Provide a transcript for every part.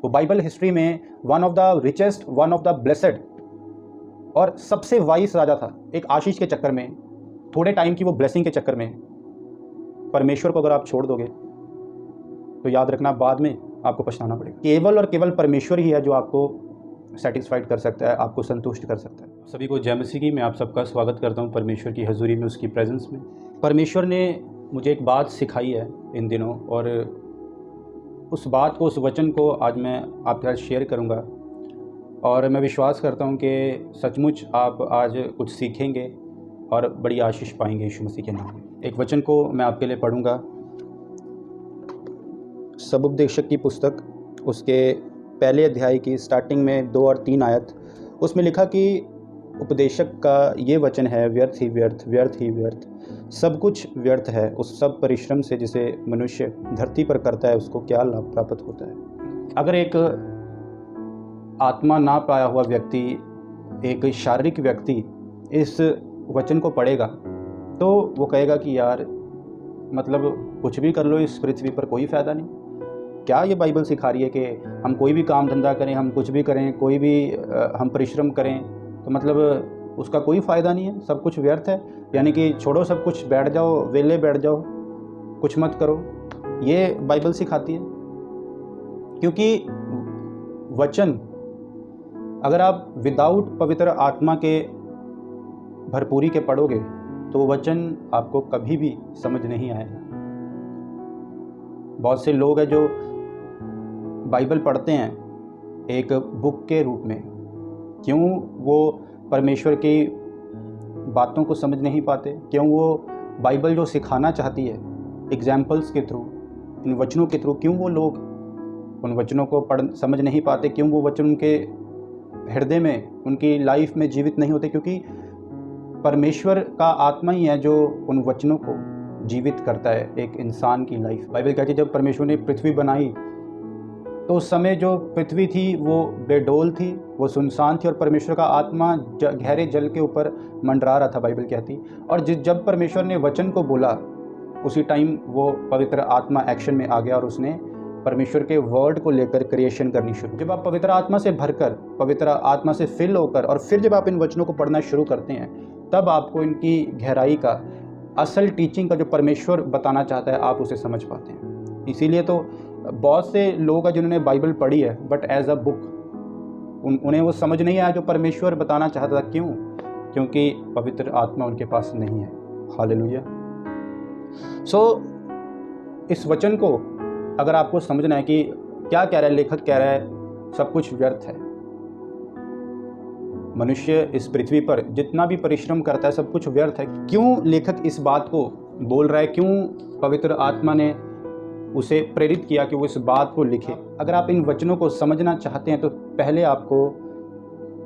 वो Bible history में one of the richest, one of the blessed और सबसे वाइस राजा था। एक आशीष के चक्कर में, थोड़े टाइम की वो ब्लेसिंग के चक्कर में परमेश्वर को अगर आप छोड़ दोगे तो याद रखना बाद में आपको पछताना पड़ेगा। केवल और केवल परमेश्वर ही है जो आपको सेटिस्फाइड कर सकता है, आपको संतुष्ट कर सकता है। सभी को जय मसीह की। मैं आप सबका स्वागत करता हूँ परमेश्वर की हजूरी में, उसकी प्रेजेंस में। परमेश्वर ने मुझे एक बात सिखाई है इन दिनों, और उस बात को, उस वचन को आज मैं आपके साथ शेयर करूँगा। और मैं विश्वास करता हूँ कि सचमुच आप आज कुछ सीखेंगे और बड़ी आशीष पाएंगे यीशु मसीह के नाम में। एक वचन को मैं आपके लिए पढ़ूँगा, सबुपदेशक की पुस्तक, उसके पहले अध्याय की स्टार्टिंग में 2 और 3 आयत। उसमें लिखा कि उपदेशक का ये वचन है, व्यर्थ ही व्यर्थ, व्यर्थ ही व्यर्थ, सब कुछ व्यर्थ है उस सब परिश्रम से जिसे मनुष्य धरती पर करता है, उसको क्या लाभ प्राप्त होता है। अगर एक आत्मा ना पाया हुआ व्यक्ति, एक शारीरिक व्यक्ति इस वचन को पढ़ेगा तो वो कहेगा कि यार मतलब कुछ भी कर लो, इस पृथ्वी पर कोई फ़ायदा नहीं। क्या ये बाइबल सिखा रही है कि हम कोई भी काम धंधा करें, हम कुछ भी करें, कोई भी हम परिश्रम करें तो मतलब उसका कोई फ़ायदा नहीं है, सब कुछ व्यर्थ है। यानी कि छोड़ो सब कुछ, बैठ जाओ, वेले बैठ जाओ, कुछ मत करो। ये बाइबल सिखाती है। क्योंकि वचन अगर आप विदाउट पवित्र आत्मा के भरपूरी के पढ़ोगे तो वचन आपको कभी भी समझ नहीं आएगा। बहुत से लोग हैं जो बाइबल पढ़ते हैं एक बुक के रूप में। क्यों वो परमेश्वर की बातों को समझ नहीं पाते? क्यों वो बाइबल जो सिखाना चाहती है एग्जाम्पल्स के थ्रू, इन वचनों के थ्रू, क्यों वो लोग उन वचनों को समझ नहीं पाते? क्यों वो वचन उनके हृदय में, उनकी लाइफ में जीवित नहीं होते? क्योंकि परमेश्वर का आत्मा ही है जो उन वचनों को जीवित करता है एक इंसान की लाइफ। बाइबल कहती है जब परमेश्वर ने पृथ्वी बनाई तो उस समय जो पृथ्वी थी वो बेडोल थी, वो सुनसान थी, और परमेश्वर का आत्मा गहरे जल के ऊपर मंडरा रहा था, बाइबल कहती। और जब परमेश्वर ने वचन को बोला उसी टाइम वो पवित्र आत्मा एक्शन में आ गया और उसने परमेश्वर के वर्ड को लेकर क्रिएशन करनी शुरू। जब आप पवित्र आत्मा से भरकर, पवित्र आत्मा से फिल होकर और फिर जब आप इन वचनों को पढ़ना शुरू करते हैं तब आपको इनकी गहराई का, असल टीचिंग का जो परमेश्वर बताना चाहता है, आप उसे समझ पाते हैं। इसीलिए तो बहुत से लोग हैं जिन्होंने बाइबल पढ़ी है बट एज अ बुक उन्हें वो समझ नहीं आया जो परमेश्वर बताना चाहता था। क्यों? क्योंकि पवित्र आत्मा उनके पास नहीं है। हालेलुया। सो इस वचन को अगर आपको समझना है कि क्या कह रहा है लेखक, कह रहा है सब कुछ व्यर्थ है। मनुष्य इस पृथ्वी पर जितना भी परिश्रम करता है सब कुछ व्यर्थ है। क्यों लेखक इस बात को बोल रहा है? क्यों पवित्र आत्मा ने उसे प्रेरित किया कि वो इस बात को लिखे? अगर आप इन वचनों को समझना चाहते हैं तो पहले आपको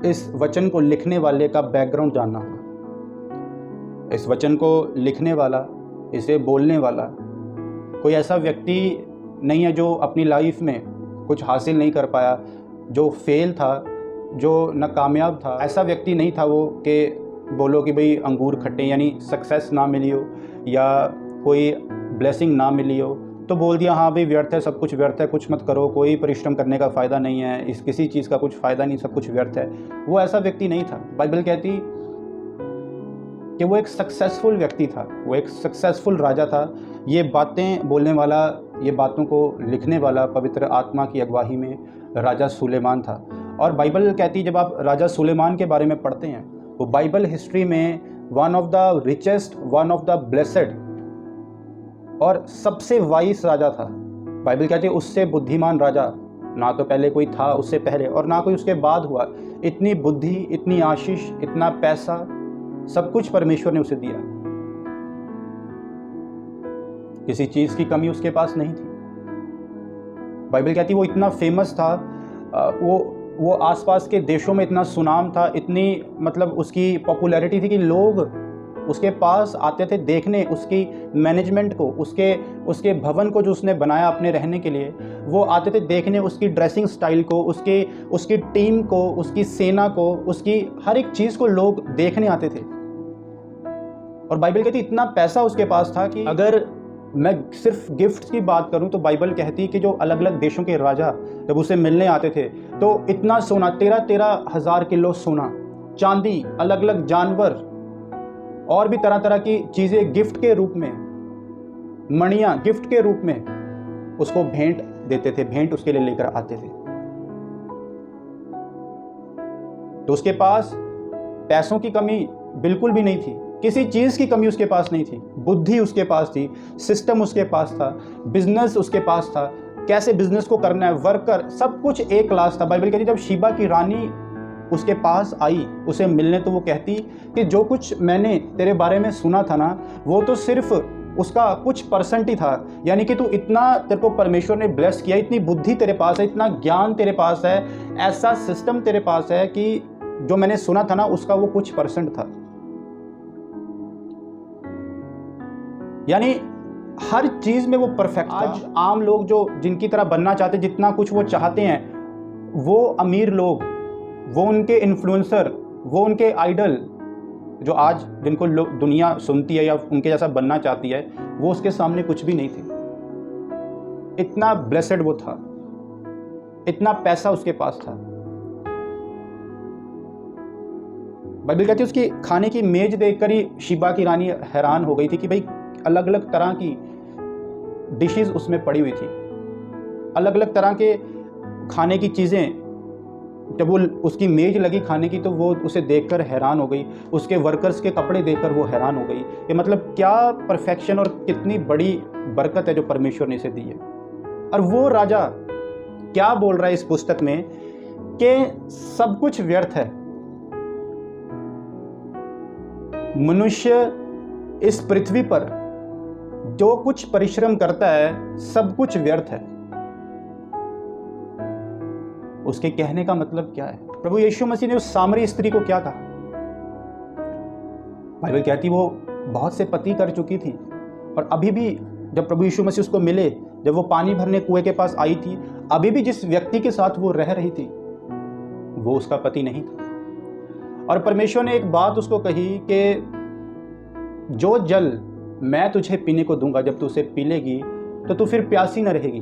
इस वचन को लिखने वाले का बैकग्राउंड जानना होगा। इस वचन को लिखने वाला, इसे बोलने वाला कोई ऐसा व्यक्ति नहीं है जो अपनी लाइफ में कुछ हासिल नहीं कर पाया, जो फेल था, जो नाकामयाब था। ऐसा व्यक्ति नहीं था वो कि बोलो कि भाई अंगूर खट्टे, यानी सक्सेस ना मिली हो या कोई ब्लेसिंग ना मिली हो तो बोल दिया हाँ भाई व्यर्थ है, सब कुछ व्यर्थ है, कुछ मत करो, कोई परिश्रम करने का फ़ायदा नहीं है, इस किसी चीज़ का कुछ फ़ायदा नहीं, सब कुछ व्यर्थ है। वो ऐसा व्यक्ति नहीं था। बाइबल कहती कि वो एक सक्सेसफुल व्यक्ति था, वो एक सक्सेसफुल राजा था। ये बातें बोलने वाला, ये बातों को लिखने वाला पवित्र आत्मा की अगुवाई में राजा सुलेमान था। और बाइबल कहती जब आप राजा सुलेमान के बारे में पढ़ते हैं वो बाइबल हिस्ट्री में one of the richest, one of the blessed और सबसे वाइस राजा था। बाइबल कहती है उससे बुद्धिमान राजा ना तो पहले कोई था उससे पहले और ना कोई उसके बाद हुआ। इतनी बुद्धि, इतनी आशीष, इतना पैसा, सब कुछ परमेश्वर ने उसे दिया। किसी चीज़ की कमी उसके पास नहीं थी। बाइबल कहती है वो इतना फेमस था, वो आसपास के देशों में इतना सुनाम था, इतनी मतलब उसकी पॉपुलैरिटी थी कि लोग उसके पास आते थे देखने उसकी मैनेजमेंट को, उसके भवन को जो उसने बनाया अपने रहने के लिए। वो आते थे देखने उसकी ड्रेसिंग स्टाइल को, उसकी टीम को, उसकी सेना को, उसकी हर एक चीज़ को लोग देखने आते थे। और बाइबल कहती इतना पैसा उसके पास था कि अगर मैं सिर्फ गिफ्ट्स की बात करूं तो बाइबल कहती है कि जो अलग अलग देशों के राजा जब उसे मिलने आते थे तो इतना सोना, 13,000 किलो सोना, चांदी, अलग अलग जानवर और भी तरह तरह की चीज़ें गिफ्ट के रूप में, मणियाँ गिफ्ट के रूप में उसको भेंट देते थे, भेंट उसके लिए लेकर आते थे। तो उसके पास पैसों की कमी बिल्कुल भी नहीं थी, किसी चीज़ की कमी उसके पास नहीं थी, बुद्धि उसके पास थी, सिस्टम उसके पास था, बिजनेस उसके पास था, कैसे बिजनेस को करना है, वर्कर, सब कुछ एक क्लास था। बाइबल कहती जब शीबा की रानी उसके पास आई उसे मिलने तो वो कहती कि जो कुछ मैंने तेरे बारे में सुना था ना वो तो सिर्फ उसका कुछ परसेंट ही था, यानी कि तू इतना, तेरे को परमेश्वर ने ब्लेस किया, इतनी बुद्धि तेरे पास है, इतना ज्ञान तेरे पास है, ऐसा सिस्टम तेरे पास है कि जो मैंने सुना था ना उसका वो कुछ परसेंट था। यानी हर चीज में वो परफेक्ट था। आज आम लोग जो जिनकी तरह बनना चाहते, जितना कुछ वो चाहते हैं, वो अमीर लोग, वो उनके इन्फ्लुएंसर, वो उनके आइडल जो आज जिनको लोग दुनिया सुनती है या उनके जैसा बनना चाहती है, वो उसके सामने कुछ भी नहीं थे। इतना ब्लेसेड वो था, इतना पैसा उसके पास था। बाइबल कहती है उसकी खाने की मेज देखकर ही शीबा की रानी हैरान हो गई थी कि भाई अलग अलग तरह की डिशेस उसमें पड़ी हुई थी, अलग अलग तरह के खाने की चीज़ें। जब वो उसकी मेज लगी खाने की तो वो उसे देखकर हैरान हो गई, उसके वर्कर्स के कपड़े देखकर वो हैरान हो गई कि मतलब क्या परफेक्शन और कितनी बड़ी बरकत है जो परमेश्वर ने इसे दी है। और वो राजा क्या बोल रहा है इस पुस्तक में कि सब कुछ व्यर्थ है, मनुष्य इस पृथ्वी पर जो कुछ परिश्रम करता है सब कुछ व्यर्थ है। उसके कहने का मतलब क्या है? प्रभु यीशु मसीह ने उस सामरी स्त्री को क्या कहा? बाइबल कहती वो बहुत से पति कर चुकी थी और अभी भी जब प्रभु यीशु मसीह उसको मिले, जब वो पानी भरने कुएं के पास आई थी, अभी भी जिस व्यक्ति के साथ वो रह रही थी वो उसका पति नहीं था। और परमेश्वर ने एक बात उसको कही कि जो जल मैं तुझे पीने को दूंगा, जब तू उसे पी लेगी तो तू फिर प्यासी न रहेगी।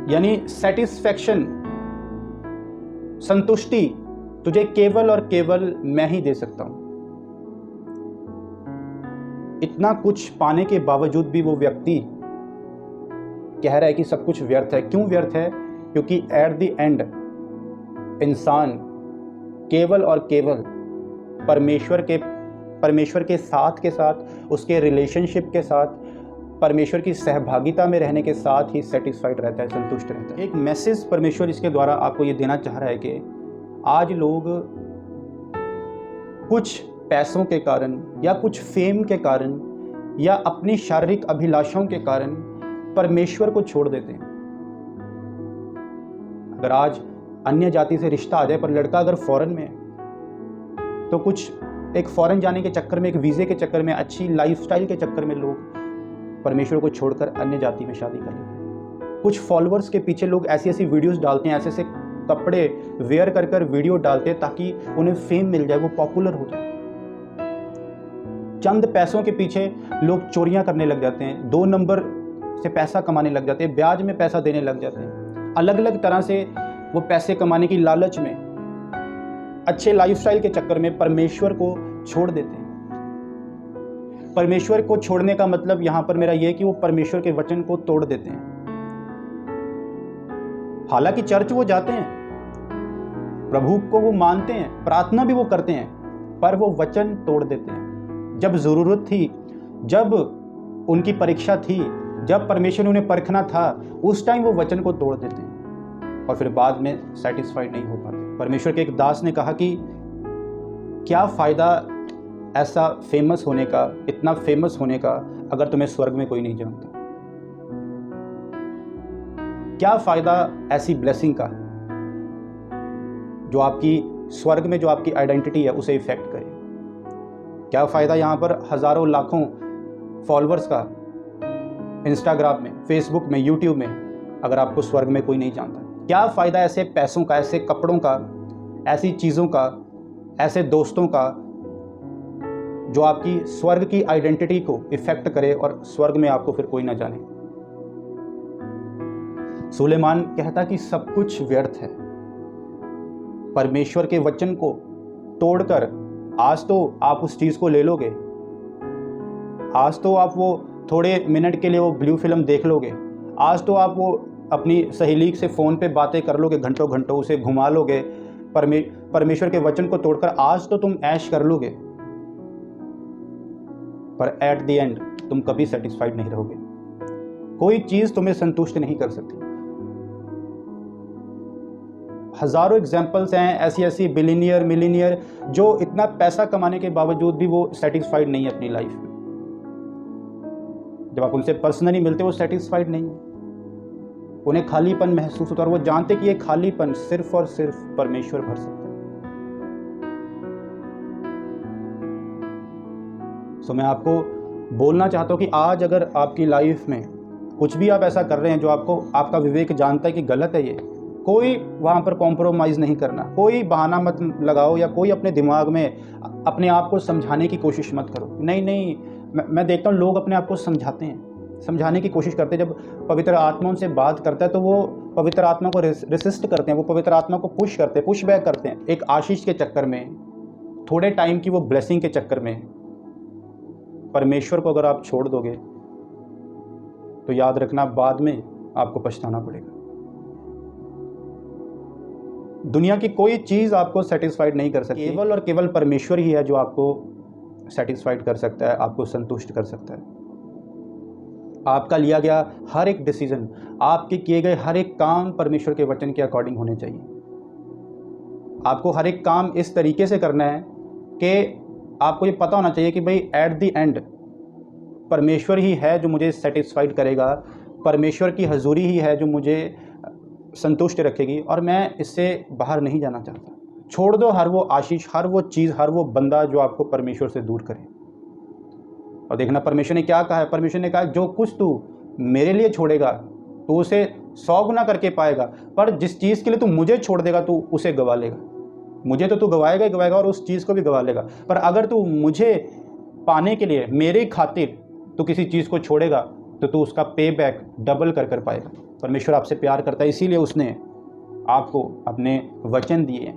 यानी सेटिस्फैक्शन, संतुष्टि तुझे केवल और केवल मैं ही दे सकता हूं। इतना कुछ पाने के बावजूद भी वो व्यक्ति कह रहा है कि सब कुछ व्यर्थ है। क्यों व्यर्थ है? क्योंकि एट द एंड इंसान केवल और केवल परमेश्वर के साथ के साथ, उसके रिलेशनशिप के साथ, परमेश्वर की सहभागिता में रहने के साथ ही सेटिस्फाइड रहता है, संतुष्ट रहता है। एक मैसेज परमेश्वर इसके द्वारा आपको ये देना चाह रहा है कि आज लोग कुछ पैसों के कारण या कुछ फेम के कारण या अपनी शारीरिक अभिलाषाओं के कारण परमेश्वर को छोड़ देते हैं। अगर आज अन्य जाति से रिश्ता आ जाए पर लड़का अगर फॉरेन में है तो कुछ एक फॉरेन जाने के चक्कर में, एक वीज़े के चक्कर में, अच्छी लाइफस्टाइल के चक्कर में लोग परमेश्वर को छोड़कर अन्य जाति में शादी कर लेते हैं। कुछ फॉलोअर्स के पीछे लोग ऐसी ऐसी वीडियोस डालते हैं, ऐसे ऐसे कपड़े वेयर कर कर वीडियो डालते हैं ताकि उन्हें फेम मिल जाए, वो पॉपुलर हो जाए। चंद पैसों के पीछे लोग चोरियां करने लग जाते हैं, 2 नंबर से पैसा कमाने लग जाते हैं, ब्याज में पैसा देने लग जाते हैं। अलग अलग तरह से वो पैसे कमाने की लालच में, अच्छे लाइफस्टाइल के चक्कर में परमेश्वर को छोड़ देते हैं। परमेश्वर को छोड़ने का मतलब यहां पर मेरा यह है कि वो परमेश्वर के वचन को तोड़ देते हैं। हालांकि चर्च वो जाते हैं, प्रभु को वो मानते हैं, प्रार्थना भी वो करते हैं, पर वो वचन तोड़ देते हैं। जब जरूरत थी, जब उनकी परीक्षा थी, जब परमेश्वर ने उन्हें परखना था, उस टाइम वो वचन को तोड़ देते हैं और फिर बाद में सेटिस्फाइड नहीं हो पाते। परमेश्वर के एक दास ने कहा कि क्या फ़ायदा ऐसा फेमस होने का, इतना फेमस होने का, अगर तुम्हें स्वर्ग में कोई नहीं जानता? क्या फ़ायदा ऐसी ब्लेसिंग का जो आपकी स्वर्ग में, जो आपकी आइडेंटिटी है उसे इफेक्ट करे? क्या फ़ायदा यहाँ पर हज़ारों लाखों फॉलोअर्स का इंस्टाग्राम में, फेसबुक में, यूट्यूब में, अगर आपको स्वर्ग में कोई नहीं जानता? क्या फ़ायदा ऐसे पैसों का, ऐसे कपड़ों का, ऐसी चीज़ों का, ऐसे दोस्तों का जो आपकी स्वर्ग की आइडेंटिटी को इफेक्ट करे और स्वर्ग में आपको फिर कोई ना जाने। सुलेमान कहता कि सब कुछ व्यर्थ है। परमेश्वर के वचन को तोड़कर आज तो आप उस चीज़ को ले लोगे, आज तो आप वो थोड़े मिनट के लिए वो ब्लू फिल्म देख लोगे, आज तो आप वो अपनी सहेली से फ़ोन पे बातें कर लोगे, घंटों घंटों उसे घुमा लोगे, परमेश्वर के वचन को तोड़कर आज तो तुम ऐश कर लोगे, पर एट द एंड तुम कभी सेटिस्फाइड नहीं रहोगे। कोई चीज़ तुम्हें संतुष्ट नहीं कर सकती। हजारों एग्जाम्पल्स हैं ऐसी बिलियनियर मिलीनियर जो इतना पैसा कमाने के बावजूद भी वो सेटिस्फाइड नहीं है अपनी लाइफ में। जब आप उनसे पर्सनली मिलते वो सेटिस्फाइड नहीं है, उन्हें खालीपन महसूस होता है और वो जानते कि ये खालीपन सिर्फ और सिर्फ परमेश्वर भर सकता है। सो मैं आपको बोलना चाहता हूँ कि आज अगर आपकी लाइफ में कुछ भी आप ऐसा कर रहे हैं जो आपका विवेक जानता है कि गलत है, ये कोई वहाँ पर कॉम्प्रोमाइज़ नहीं करना, कोई बहाना मत लगाओ या कोई अपने दिमाग में अपने आप को समझाने की कोशिश मत करो। नहीं, मैं देखता हूँ लोग अपने आप को समझाते हैं, समझाने की कोशिश करते हैं। जब पवित्र आत्मा उनसे बात करता है तो वो पवित्र आत्मा को रेसिस्ट करते हैं, वो पवित्र आत्मा को पुश करते हैं, पुश बैक करते हैं, एक आशीष के चक्कर में, थोड़े टाइम की वो ब्लेसिंग के चक्कर में। परमेश्वर को अगर आप छोड़ दोगे तो याद रखना बाद में आपको पछताना पड़ेगा। दुनिया की कोई चीज़ आपको सेटिस्फाइड नहीं कर सकती, केवल और केवल परमेश्वर ही है जो आपको सेटिस्फाइड कर सकता है, आपको संतुष्ट कर सकता है। आपका लिया गया हर एक डिसीजन, आपके किए गए हर एक काम परमेश्वर के वचन के अकॉर्डिंग होने चाहिए। आपको हर एक काम इस तरीके से करना है कि आपको ये पता होना चाहिए कि भाई एट द एंड परमेश्वर ही है जो मुझे सेटिस्फाइड करेगा, परमेश्वर की हजूरी ही है जो मुझे संतुष्ट रखेगी और मैं इससे बाहर नहीं जाना चाहता। छोड़ दो हर वो आशीष, हर वो चीज़, हर वो बंदा जो आपको परमेश्वर से दूर करे। और देखना परमेश्वर ने क्या कहा है। परमेश्वर ने कहा जो कुछ तू मेरे लिए छोड़ेगा तो उसे 100 गुना करके पाएगा, पर जिस चीज़ के लिए तू मुझे छोड़ देगा तू उसे गवा लेगा। मुझे तो तू गवाएगा ही गवाएगा और उस चीज़ को भी गवा लेगा, पर अगर तू मुझे पाने के लिए मेरे खातिर तू किसी चीज़ को छोड़ेगा तो तू उसका पे बैक डबल कर पाएगा। परमेश्वर आपसे प्यार करता है, इसीलिए उसने आपको अपने वचन दिए हैं।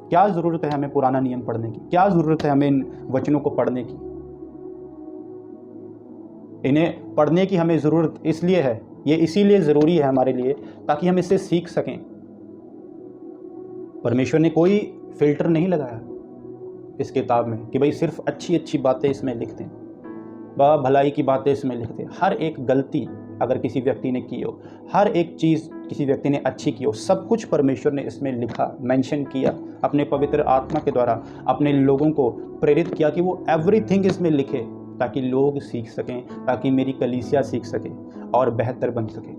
क्या ज़रूरत है हमें पुराना नियम पढ़ने की, क्या ज़रूरत है हमें इन वचनों को पढ़ने की। इन्हें पढ़ने की हमें ज़रूरत इसलिए है, ये इसीलिए ज़रूरी है हमारे लिए ताकि हम इससे सीख सकें। परमेश्वर ने कोई फ़िल्टर नहीं लगाया इस किताब में कि भाई सिर्फ अच्छी अच्छी बातें इसमें लिख दें, भलाई की बातें इसमें लिख दें। हर एक गलती अगर किसी व्यक्ति ने की हो, हर एक चीज़ किसी व्यक्ति ने अच्छी की हो, सब कुछ परमेश्वर ने इसमें लिखा, मेंशन किया, अपने पवित्र आत्मा के द्वारा अपने लोगों को प्रेरित किया कि वो एवरीथिंग इसमें लिखे ताकि लोग सीख सकें, ताकि मेरी कलीसिया सीख सके और बेहतर बन सके।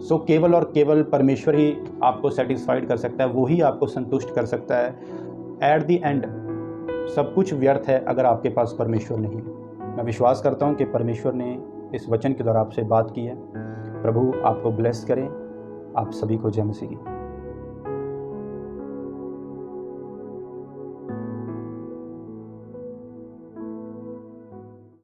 सो केवल और केवल परमेश्वर ही आपको सेटिस्फाइड कर सकता है, वो ही आपको संतुष्ट कर सकता है। एट द एंड सब कुछ व्यर्थ है अगर आपके पास परमेश्वर नहीं है। मैं विश्वास करता हूँ कि परमेश्वर ने इस वचन के द्वारा आपसे बात की है। प्रभु आपको ब्लेस करें। आप सभी को जय मसीह की।